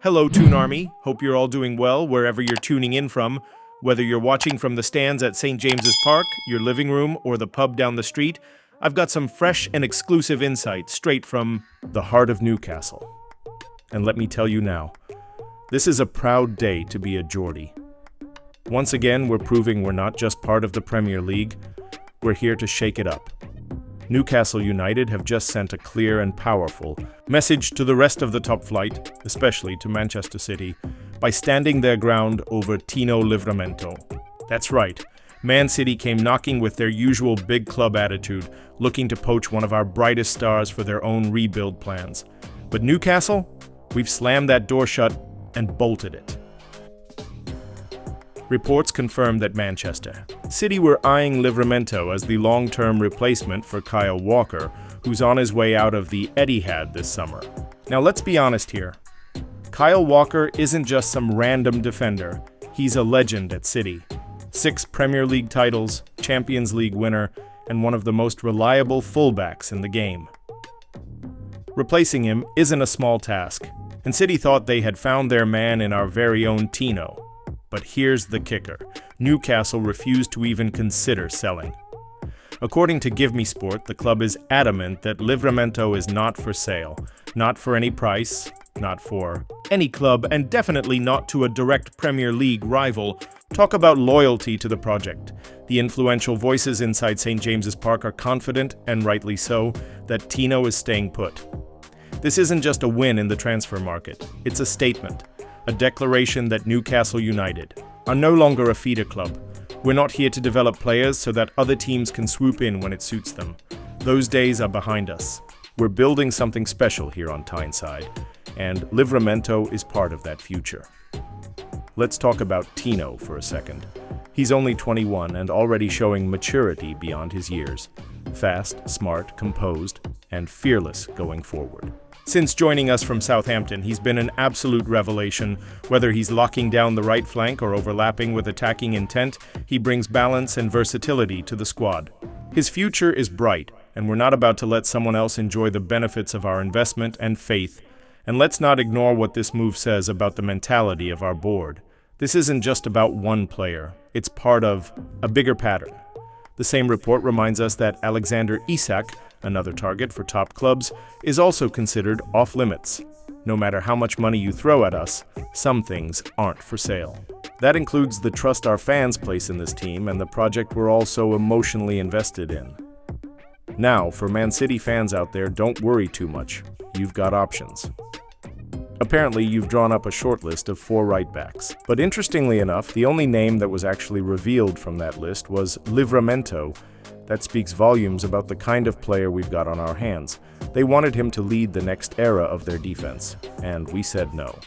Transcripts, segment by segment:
Hello, Toon Army. Hope you're all doing well wherever you're tuning in from. Whether you're watching from the stands at St. James's Park, your living room, or the pub down the street, I've got some fresh and exclusive insights straight from the heart of Newcastle. And let me tell you now, this is a proud day to be a Geordie. Once again, we're proving we're not just part of the Premier League, we're here to shake it up. Newcastle United have just sent a clear and powerful message to the rest of the top flight, especially to Manchester City, by standing their ground over Tino Livramento. That's right, Man City came knocking with their usual big club attitude, looking to poach one of our brightest stars for their own rebuild plans. But Newcastle, we've slammed that door shut and bolted it. Reports confirmed that Manchester City were eyeing Livramento as the long-term replacement for Kyle Walker, who's on his way out of the Etihad this summer. Now let's be honest here. Kyle Walker isn't just some random defender. He's a legend at City. 6 Premier League titles, Champions League winner, and one of the most reliable fullbacks in the game. Replacing him isn't a small task, and City thought they had found their man in our very own Tino. But here's the kicker. Newcastle refused to even consider selling. According to Give Me Sport, the club is adamant that Livramento is not for sale. Not for any price, not for any club, and definitely not to a direct Premier League rival. Talk about loyalty to the project. The influential voices inside St. James's Park are confident, and rightly so, that Tino is staying put. This isn't just a win in the transfer market. It's a statement. A declaration that Newcastle United are no longer a feeder club. We're not here to develop players so that other teams can swoop in when it suits them. Those days are behind us. We're building something special here on Tyneside, and Livramento is part of that future. Let's talk about Tino for a second. He's only 21 and already showing maturity beyond his years. Fast, smart, composed, and fearless going forward. Since joining us from Southampton, he's been an absolute revelation. Whether he's locking down the right flank or overlapping with attacking intent, he brings balance and versatility to the squad. His future is bright, and we're not about to let someone else enjoy the benefits of our investment and faith. And let's not ignore what this move says about the mentality of our board. This isn't just about one player. It's part of a bigger pattern. The same report reminds us that Alexander Isak, another target for top clubs, is also considered off-limits. No matter how much money you throw at us, some things aren't for sale. That includes the trust our fans place in this team and the project we're all so emotionally invested in. Now, for Man City fans out there, don't worry too much. You've got options. Apparently, you've drawn up a short list of 4 right-backs. But interestingly enough, the only name that was actually revealed from that list was Livramento. That speaks volumes about the kind of player we've got on our hands. They wanted him to lead the next era of their defense, and we said no.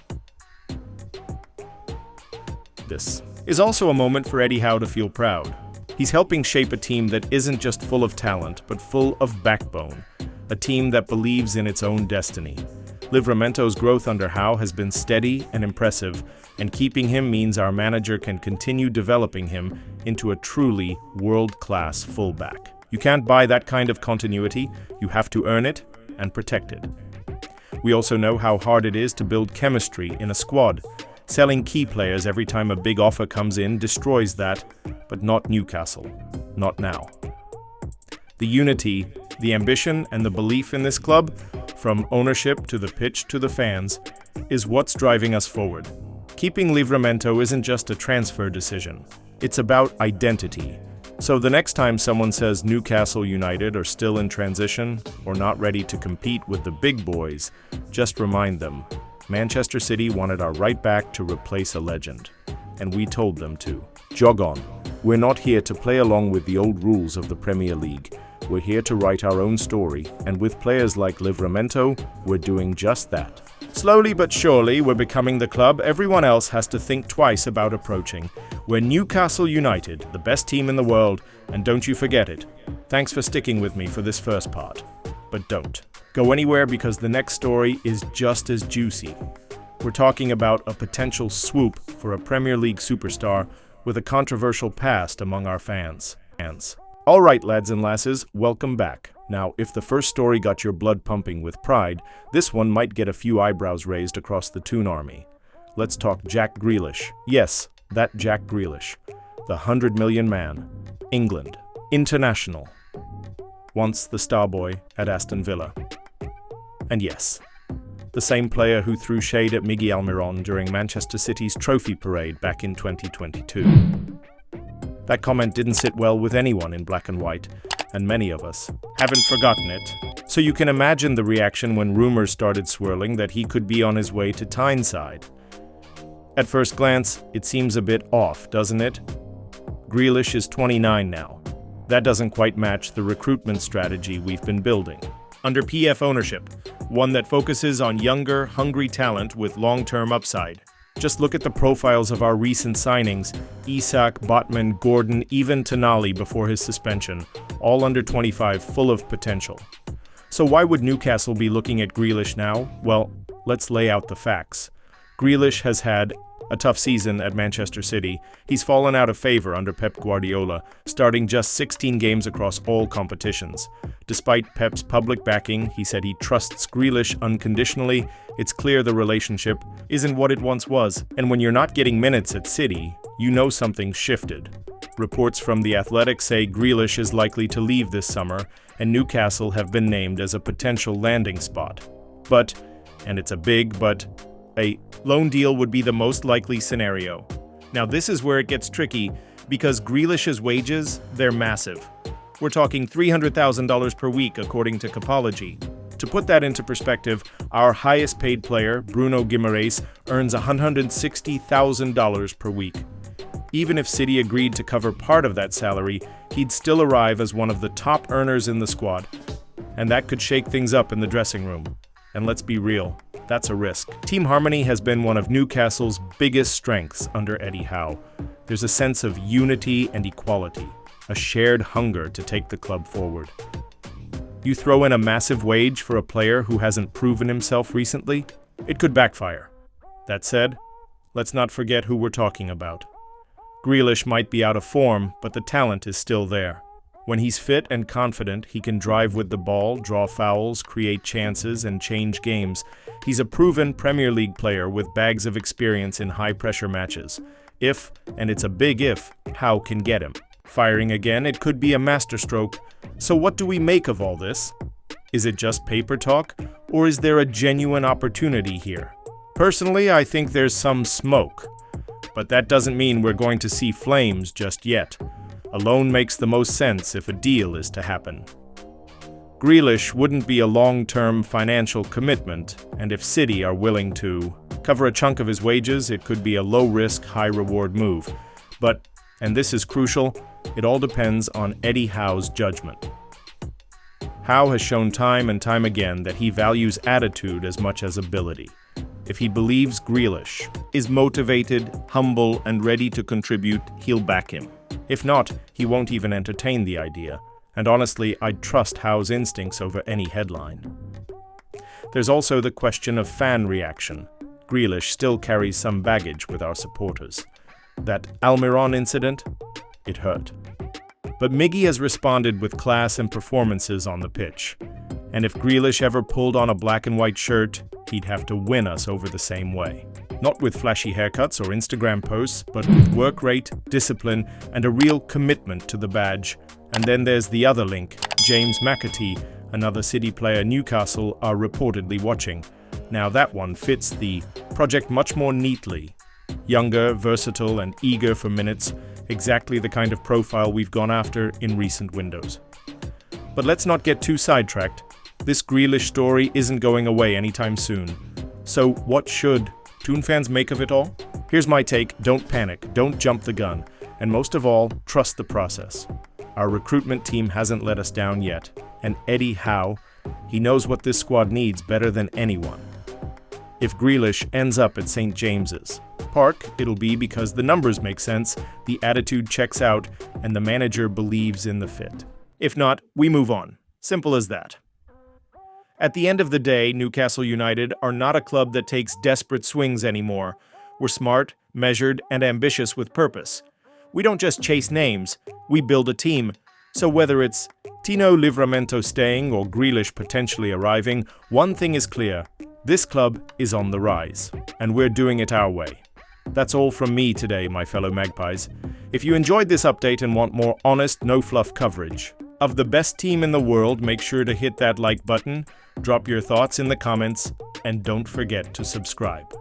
This is also a moment for Eddie Howe to feel proud. He's helping shape a team that isn't just full of talent, but full of backbone. A team that believes in its own destiny. Livramento's growth under Howe has been steady and impressive, and keeping him means our manager can continue developing him into a truly world-class fullback. You can't buy that kind of continuity, you have to earn it and protect it. We also know how hard it is to build chemistry in a squad. Selling key players every time a big offer comes in destroys that, but not Newcastle. Not now. The unity, the ambition, and the belief in this club, from ownership to the pitch to the fans, is what's driving us forward. Keeping Livramento isn't just a transfer decision. It's about identity. So the next time someone says Newcastle United are still in transition or not ready to compete with the big boys, just remind them, Manchester City wanted our right back to replace a legend. And we told them to. Jog on. We're not here to play along with the old rules of the Premier League. We're here to write our own story, and with players like Livramento, we're doing just that. Slowly but surely, we're becoming the club everyone else has to think twice about approaching. We're Newcastle United, the best team in the world, and don't you forget it. Thanks for sticking with me for this first part. But don't go anywhere because the next story is just as juicy. We're talking about a potential swoop for a Premier League superstar with a controversial past among our fans. All right, lads and lasses, welcome back. Now, if the first story got your blood pumping with pride, this one might get a few eyebrows raised across the Toon army. Let's talk Jack Grealish. Yes, that Jack Grealish. The 100 million man. England. International. Once the star boy at Aston Villa. And yes, the same player who threw shade at Miguel Almirón during Manchester City's trophy parade back in 2022. That comment didn't sit well with anyone in black and white, and many of us haven't forgotten it. So you can imagine the reaction when rumors started swirling that he could be on his way to Tyneside. At first glance, it seems a bit off, doesn't it? Grealish is 29 now. That doesn't quite match the recruitment strategy we've been building. Under PF ownership, one that focuses on younger, hungry talent with long-term upside. Just look at the profiles of our recent signings: Isak, Botman, Gordon, even Tonali before his suspension, all under 25, full of potential. So why would Newcastle be looking at Grealish now? Well, let's lay out the facts. Grealish has had a tough season at Manchester City. He's fallen out of favor under Pep Guardiola, starting just 16 games across all competitions. Despite Pep's public backing, he said he trusts Grealish unconditionally. It's clear the relationship isn't what it once was. And when you're not getting minutes at City, you know something's shifted. Reports from The Athletic say Grealish is likely to leave this summer, and Newcastle have been named as a potential landing spot. But, and it's a big but, a loan deal would be the most likely scenario. Now this is where it gets tricky, because Grealish's wages, they're massive. We're talking $300,000 per week according to Capology. To put that into perspective, our highest paid player, Bruno Guimaraes, earns $160,000 per week. Even if City agreed to cover part of that salary, he'd still arrive as one of the top earners in the squad. And that could shake things up in the dressing room. And let's be real, that's a risk. Team harmony has been one of Newcastle's biggest strengths under Eddie Howe. There's a sense of unity and equality, a shared hunger to take the club forward. You throw in a massive wage for a player who hasn't proven himself recently, it could backfire. That said, let's not forget who we're talking about. Grealish might be out of form, but the talent is still there. When he's fit and confident, he can drive with the ball, draw fouls, create chances, and change games. He's a proven Premier League player with bags of experience in high-pressure matches. If, and it's a big if, Howe can get him. Firing again, it could be a masterstroke. So what do we make of all this? Is it just paper talk, or is there a genuine opportunity here? Personally, I think there's some smoke. But that doesn't mean we're going to see flames just yet. A loan makes the most sense if a deal is to happen. Grealish wouldn't be a long-term financial commitment, and if City are willing to cover a chunk of his wages, it could be a low-risk, high-reward move. But, and this is crucial, it all depends on Eddie Howe's judgment. Howe has shown time and time again that he values attitude as much as ability. If he believes Grealish is motivated, humble, and ready to contribute, he'll back him. If not, he won't even entertain the idea. And honestly, I'd trust Howe's instincts over any headline. There's also the question of fan reaction. Grealish still carries some baggage with our supporters. That Almirón incident, it hurt. But Miggy has responded with class and performances on the pitch. And if Grealish ever pulled on a black and white shirt, he'd have to win us over the same way. Not with flashy haircuts or Instagram posts, but with work rate, discipline, and a real commitment to the badge. And then there's the other link, James McAtee, another City player Newcastle are reportedly watching. Now that one fits the project much more neatly. Younger, versatile, and eager for minutes, exactly the kind of profile we've gone after in recent windows. But let's not get too sidetracked. This Grealish story isn't going away anytime soon. So what should Toon fans make of it all? Here's my take: don't panic, don't jump the gun, and most of all, trust the process. Our recruitment team hasn't let us down yet, and Eddie Howe, he knows what this squad needs better than anyone. If Grealish ends up at St. James's Park, it'll be because the numbers make sense, the attitude checks out, and the manager believes in the fit. If not, we move on. Simple as that. At the end of the day, Newcastle United are not a club that takes desperate swings anymore. We're smart, measured, and ambitious with purpose. We don't just chase names, we build a team. So whether it's Tino Livramento staying or Grealish potentially arriving, one thing is clear: this club is on the rise, and we're doing it our way. That's all from me today, my fellow Magpies. If you enjoyed this update and want more honest, no-fluff coverage of the best team in the world, make sure to hit that like button, drop your thoughts in the comments, and don't forget to subscribe.